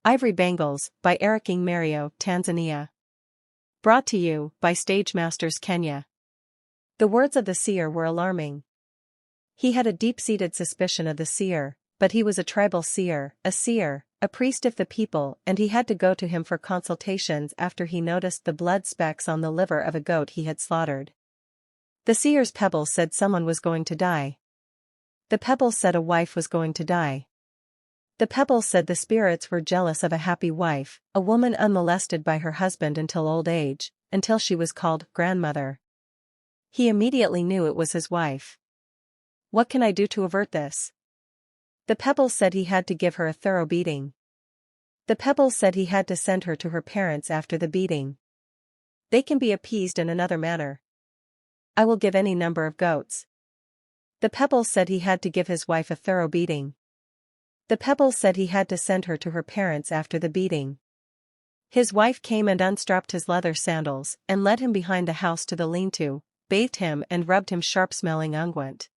Ivory Bangles, by Eriking Mario, Tanzania. Brought to you by Stage Masters Kenya. The words of the seer were alarming. He had a deep-seated suspicion of the seer, but he was a tribal seer, a priest of the people, and he had to go to him for consultations after he noticed the blood specks on the liver of a goat he had slaughtered. The seer's pebbles said someone was going to die. The pebbles said a wife was going to die. The pebbles said the spirits were jealous of a happy wife, a woman unmolested by her husband until old age, until she was called grandmother. He immediately knew it was his wife. What can I do to avert this? The pebbles said he had to give her a thorough beating. The pebbles said he had to send her to her parents after the beating. They can be appeased in another manner. I will give any number of goats. The pebbles said he had to give his wife a thorough beating. The pebbles said he had to send her to her parents after the beating. His wife came and unstrapped his leather sandals and led him behind the house to the lean-to, bathed him and rubbed him sharp-smelling unguent.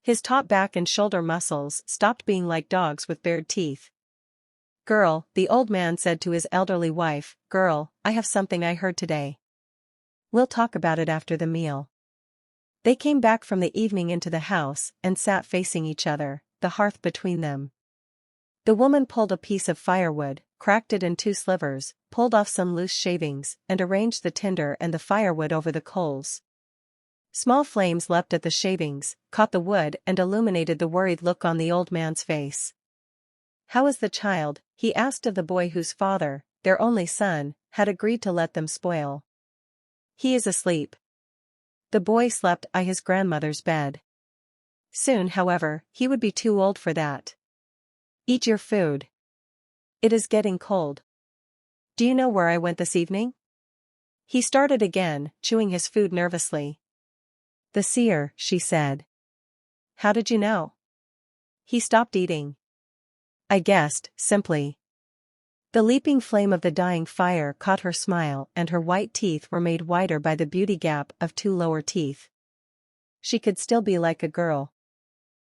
His taut back and shoulder muscles stopped being like dogs with bared teeth. "Girl," the old man said to his elderly wife, "Girl, I have something I heard today. We'll talk about it after the meal." They came back from the evening into the house and sat facing each other, the hearth between them. The woman pulled a piece of firewood, cracked it in 2 slivers, pulled off some loose shavings, and arranged the tinder and the firewood over the coals. Small flames leapt at the shavings, caught the wood and illuminated the worried look on the old man's face. "How is the child?" he asked of the boy whose father, their only son, had agreed to let them spoil. "He is asleep." The boy slept by his grandmother's bed. Soon, however, he would be too old for that. "Eat your food. It is getting cold. Do you know where I went this evening?" He started again, chewing his food nervously. "The seer," she said. "How did you know?" He stopped eating. "I guessed, simply." The leaping flame of the dying fire caught her smile and her white teeth were made whiter by the beauty gap of 2 lower teeth. She could still be like a girl.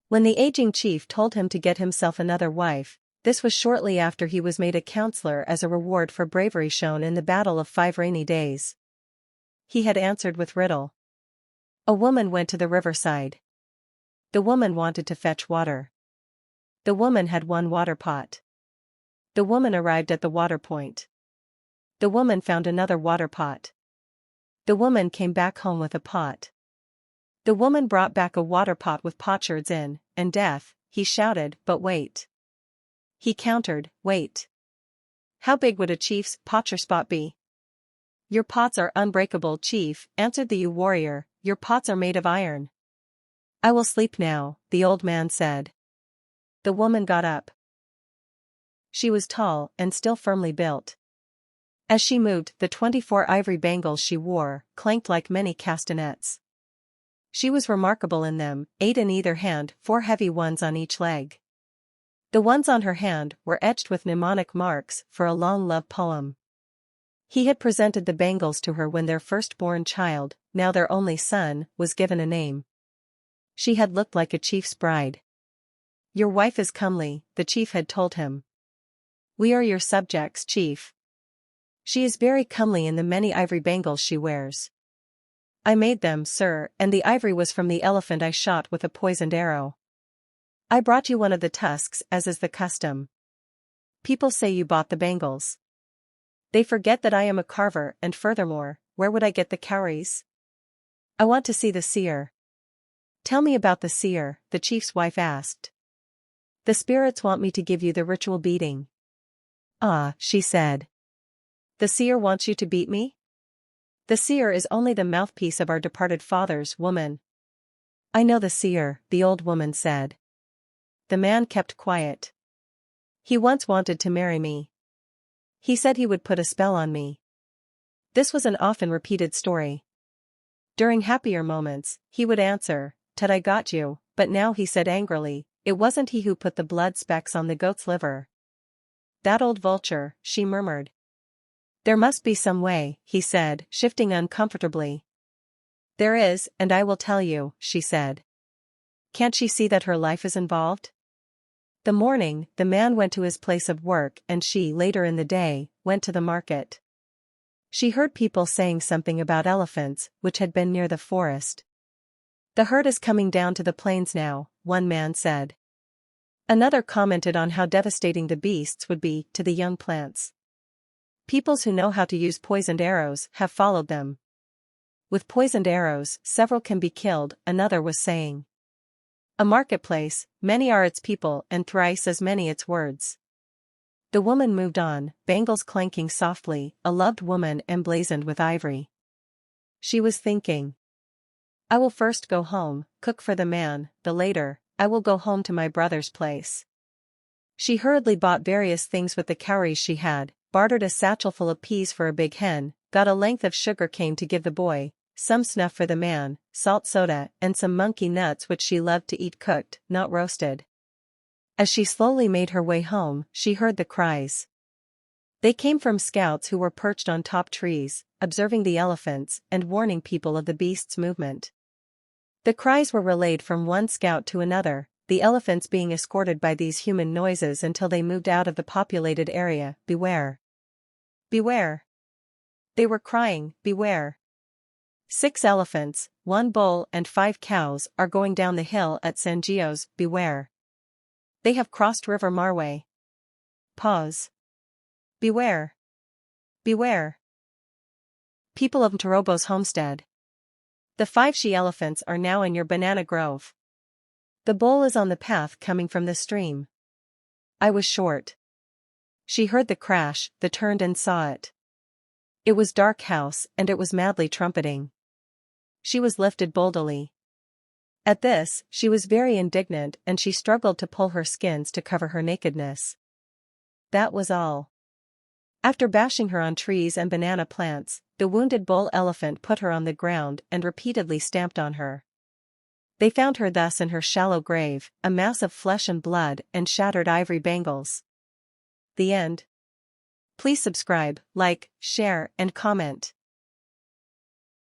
When the aging chief told him to get himself another wife, this was shortly after he was made a counselor as a reward for bravery shown in the Battle of 5 Rainy Days. He had answered with riddle. A woman went to the riverside. The woman wanted to fetch water. The woman had 1 water pot. The woman arrived at the water point. The woman found another water pot. The woman came back home with a pot. The woman brought back a water pot with potsherds in, and death, he shouted, "But wait." He countered, "Wait. How big would a chief's potsherd be?" "Your pots are unbreakable, chief," answered the warrior, "your pots are made of iron." "I will sleep now," the old man said. The woman got up. She was tall and still firmly built. As she moved, the 24 ivory bangles she wore clanked like many castanets. She was remarkable in them, 8 in either hand, 4 heavy ones on each leg. The ones on her hand were etched with mnemonic marks for a long love poem. He had presented the bangles to her when their firstborn child, now their only son, was given a name. She had looked like a chief's bride. "Your wife is comely," the chief had told him. "We are your subjects, chief." "She is very comely in the many ivory bangles she wears." "I made them, sir, and the ivory was from the elephant I shot with a poisoned arrow. I brought you one of the tusks as is the custom." "People say you bought the bangles. They forget that I am a carver and furthermore, where would I get the cowries?" "I want to see the seer." "Tell me about the seer," the chief's wife asked. "The spirits want me to give you the ritual beating." "Ah," she said. "The seer wants you to beat me?" "The seer is only the mouthpiece of our departed fathers, woman." "I know the seer," the old woman said. The man kept quiet. "He once wanted to marry me. He said he would put a spell on me." This was an often repeated story. During happier moments, he would answer, "Ted, I got you," but now he said angrily, "It wasn't he who put the blood specks on the goat's liver." "That old vulture," she murmured. "There must be some way," he said, shifting uncomfortably. "There is, and I will tell you," she said. "Can't she see that her life is involved?" The morning, the man went to his place of work and she, later in the day, went to the market. She heard people saying something about elephants, which had been near the forest. "The herd is coming down to the plains now," one man said. Another commented on how devastating the beasts would be to the young plants. "Peoples who know how to use poisoned arrows have followed them. With poisoned arrows, several can be killed," another was saying. "A marketplace, many are its people and thrice as many its words." The woman moved on, bangles clanking softly, a loved woman emblazoned with ivory. She was thinking, "I will first go home, cook for the man, the later, I will go home to my brother's place." She hurriedly bought various things with the cowries she had, bartered a satchelful of peas for a big hen, got a length of sugar cane to give the boy, some snuff for the man, salt soda, and some monkey nuts which she loved to eat cooked, not roasted. As she slowly made her way home, she heard the cries. They came from scouts who were perched on top trees, observing the elephants and warning people of the beast's movement. The cries were relayed from one scout to another, the elephants being escorted by these human noises until they moved out of the populated area. "Beware! Beware!" They were crying, "Beware! 6 elephants, 1 bull and 5 cows are going down the hill at Sangios, beware! They have crossed River Marway. Pause. Beware! Beware! People of Mtorobo's homestead. The 5 she-elephants are now in your banana grove. The bull is on the path coming from the stream." I was short. She heard the crash, the turned and saw it. It was dark house and it was madly trumpeting. She was lifted bodily. At this, she was very indignant and she struggled to pull her skins to cover her nakedness. That was all. After bashing her on trees and banana plants, the wounded bull elephant put her on the ground and repeatedly stamped on her. They found her thus in her shallow grave, a mass of flesh and blood and shattered ivory bangles. The end. Please subscribe, like, share, and comment.